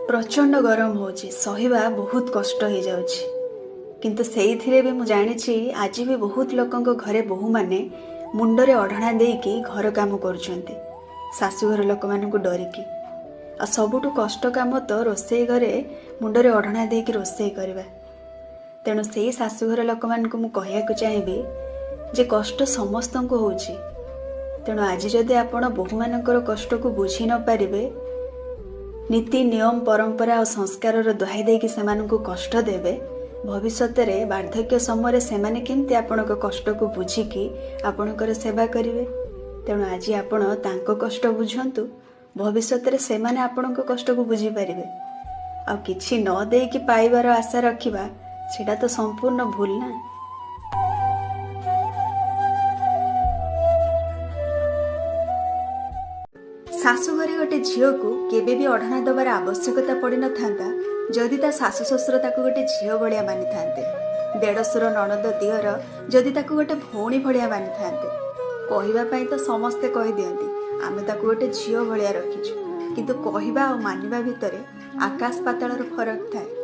प्रचंड गरम होची सहिबा बहुत कष्ट हो जाउछि किंतु सेइथिरे भी मु जानिछि आज भी बहुत लोकंक घरे बहु माने मुंडरे अढणा देकी घर काम करूछन्ते शाशुघर लोक मानकु डरिकी आ सबुठु कष्ट काम तो रोसई घरे मुंडरे अढणा देकी रोसई करबा। तेणु सेई शाशुघर लोक मानकु मु कहियाकु चाहिबी जे कष्ट समस्तंकु होउछि। तेणु आज जदि आपण बहु मानकर कष्ट को बुझी न पारिबे, नीति नियम परंपरा और संस्कार दुहाई देकी सेमानंकु कष्ट देवे, भविष्य रे वार्धक्य समय सेमाने केमती आपणक कष्ट को बुझिकी आपणकर सेवा करिवे। तेणु आज आपण तांको कष्ट बुझंतु, भविष्य रे सेमाने आपणक कष्ट को बुझी पारिवे। आ किछि न देकी पाइबार आशा रखिबा सेटा तो संपूर्ण भूल ना। शाशुघरे गोटे झील को केबे भी अढणा दबार आवश्यकता पड़ न था जदि ता शाशु शशुर ताको गोटे झील भलिया मानि थांते, देढ़सुर ननद दियर जदि ताको गोटे भौणी भलिया मानि थांते। कहिबा पई तो समस्ते कहि दियंती आमे ताको गोटे झील भलिया रखिछु, किंतु कहिबा और मानिबा भितरे आकाश पातालर फरक थाए।